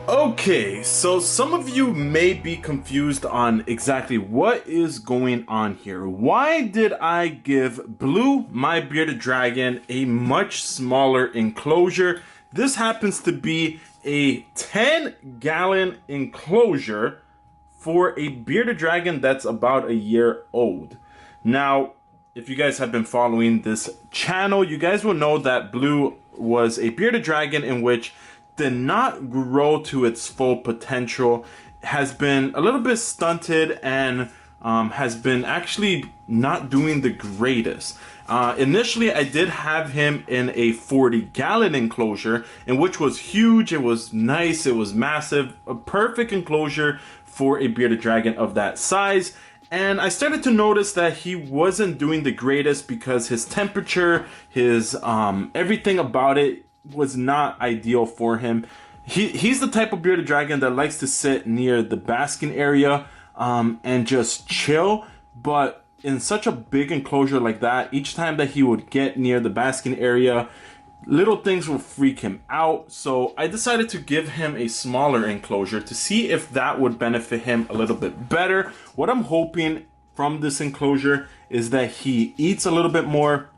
Okay, so some of you may be confused on exactly what is going on here. Why did I give Blue, my bearded dragon, a much smaller enclosure? This happens to be a 10-gallon enclosure for a bearded dragon that's about a year old. Now, if you guys have been following this channel, you guys will know that Blue was a bearded dragon in which did not grow to its full potential, has been a little bit stunted, and has been actually not doing the greatest. Initially, I did have him in a 40-gallon enclosure, in which was huge, it was nice, it was massive, a perfect enclosure for a bearded dragon of that size. And I started to notice that he wasn't doing the greatest because his temperature, his everything about it was not ideal for him. He's the type of bearded dragon that likes to sit near the basking area and just chill, but in such a big enclosure like that, each time that he would get near the basking area, little things will freak him out. So I decided to give him a smaller enclosure to see if that would benefit him a little bit better. What I'm hoping from this enclosure is that he eats a little bit more,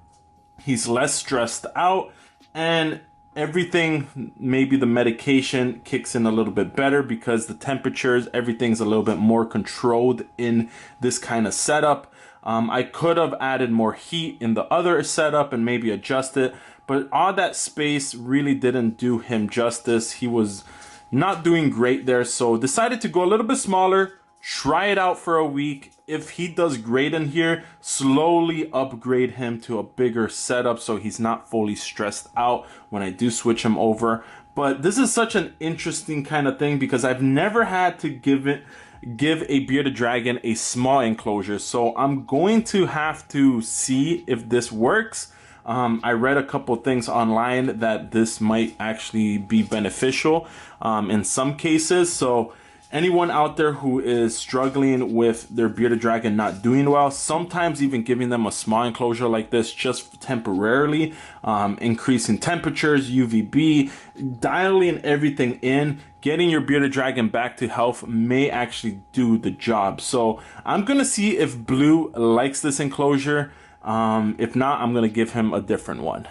he's less stressed out, and everything, maybe the medication kicks in a little bit better because the temperatures, everything's a little bit more controlled in this kind of setup. I could have added more heat in the other setup and maybe adjust it, but all that space really didn't do him justice. He was not doing great there, so decided to go a little bit smaller, try it out for a week. If he does great in here, slowly upgrade him to a bigger setup so he's not fully stressed out when I do switch him over. But this is such an interesting kind of thing because I've never had to give a bearded dragon a small enclosure, so I'm going to have to see if this works. I read a couple things online that this might actually be beneficial in some cases. So anyone out there who is struggling with their bearded dragon not doing well, sometimes even giving them a small enclosure like this just temporarily, increasing temperatures, UVB, dialing everything in, getting your bearded dragon back to health may actually do the job. So I'm gonna see if Blue likes this enclosure. If not, I'm gonna give him a different one.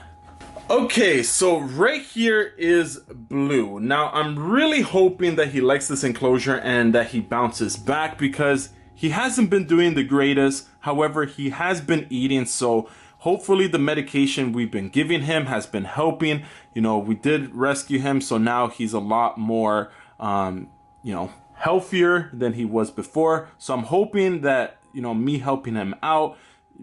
Okay, so right here is Blue. Now, I'm really hoping that he likes this enclosure and that he bounces back because he hasn't been doing the greatest. However, he has been eating, so hopefully the medication we've been giving him has been helping. You know, we did rescue him, so now he's a lot more, healthier than he was before. So I'm hoping that, me helping him out,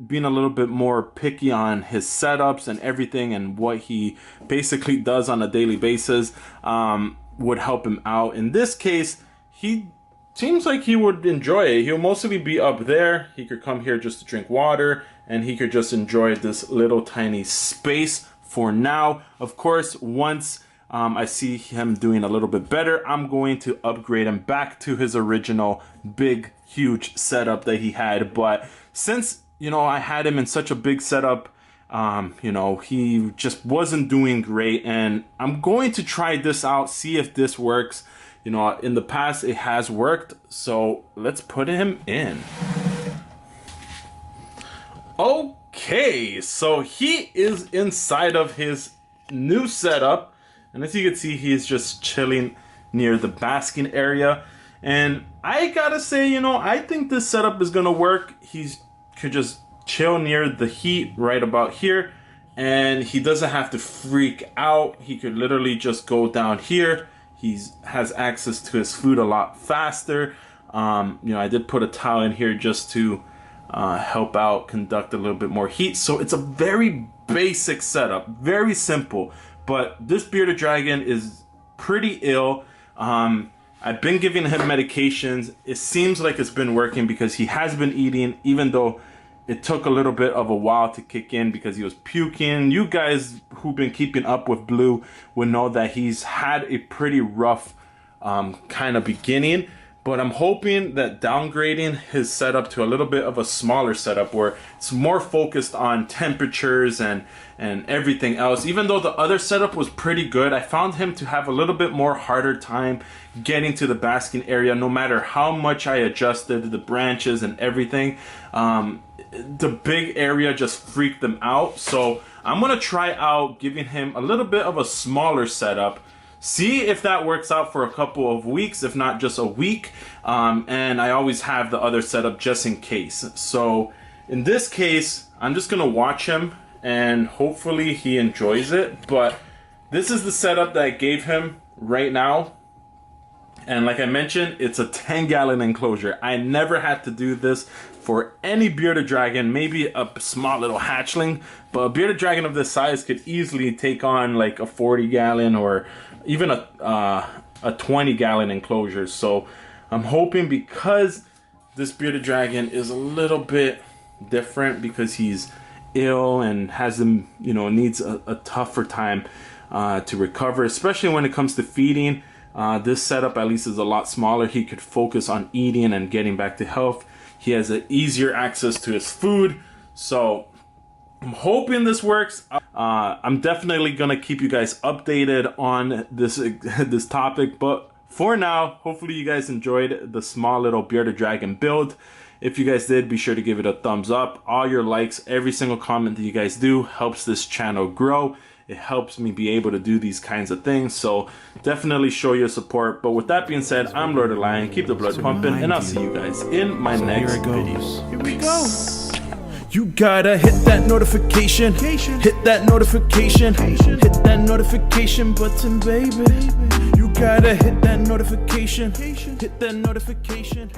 being a little bit more picky on his setups and everything and what he basically does on a daily basis would help him out. In this case, he seems like he would enjoy it. He'll mostly be up there. He could come here just to drink water and he could just enjoy this little tiny space for now. Of course, once I see him doing a little bit better, I'm going to upgrade him back to his original big, huge setup that he had. But since I had him in such a big setup, You know, he just wasn't doing great, and I'm going to try this out, see if this works. You know, in the past it has worked, so let's put him in. Okay, so he is inside of his new setup, and as you can see, he's just chilling near the basking area. And I gotta say, you know, I think this setup is gonna work. He could just chill near the heat right about here, and he doesn't have to freak out. He could literally just go down here. He has access to his food a lot faster. You know, I did put a towel in here just to help out, conduct a little bit more heat. So it's a very basic setup, very simple, but this bearded dragon is pretty ill. I've been giving him medications. It seems like it's been working because he has been eating, even though it took a little bit of a while to kick in because he was puking. You guys who've been keeping up with Blue would know that he's had a pretty rough kind of beginning. But I'm hoping that downgrading his setup to a little bit of a smaller setup where it's more focused on temperatures and everything else. Even though the other setup was pretty good, I found him to have a little bit more harder time getting to the basking area, no matter how much I adjusted the branches and everything. The big area just freaked them out. So I'm gonna try out giving him a little bit of a smaller setup, see if that works out for a couple of weeks, if not just a week. And I always have the other setup just in case. So in this case, I'm just gonna watch him and hopefully he enjoys it. But this is the setup that I gave him right now. And like I mentioned, it's a 10-gallon enclosure. I never had to do this for any bearded dragon, maybe a small little hatchling, but a bearded dragon of this size could easily take on like a 40-gallon or even a 20-gallon enclosure. So I'm hoping, because this bearded dragon is a little bit different because he's ill and has him, you know, needs a tougher time to recover, especially when it comes to feeding. This setup at least is a lot smaller. He could focus on eating and getting back to health. He has an easier access to his food. So I'm hoping this works. I'm definitely gonna keep you guys updated on this topic, but for now, hopefully you guys enjoyed the small little bearded dragon build. If you guys did, be sure to give it a thumbs up. All your likes, every single comment that you guys do helps this channel grow. It helps me be able to do these kinds of things, so definitely show your support. But with that being said, I'm Lord of Lion. Keep the blood pumping, and I'll see you guys in my next video. Here we go. You gotta hit that notification, hit that notification, hit that notification button, baby. You gotta hit that notification, hit that notification.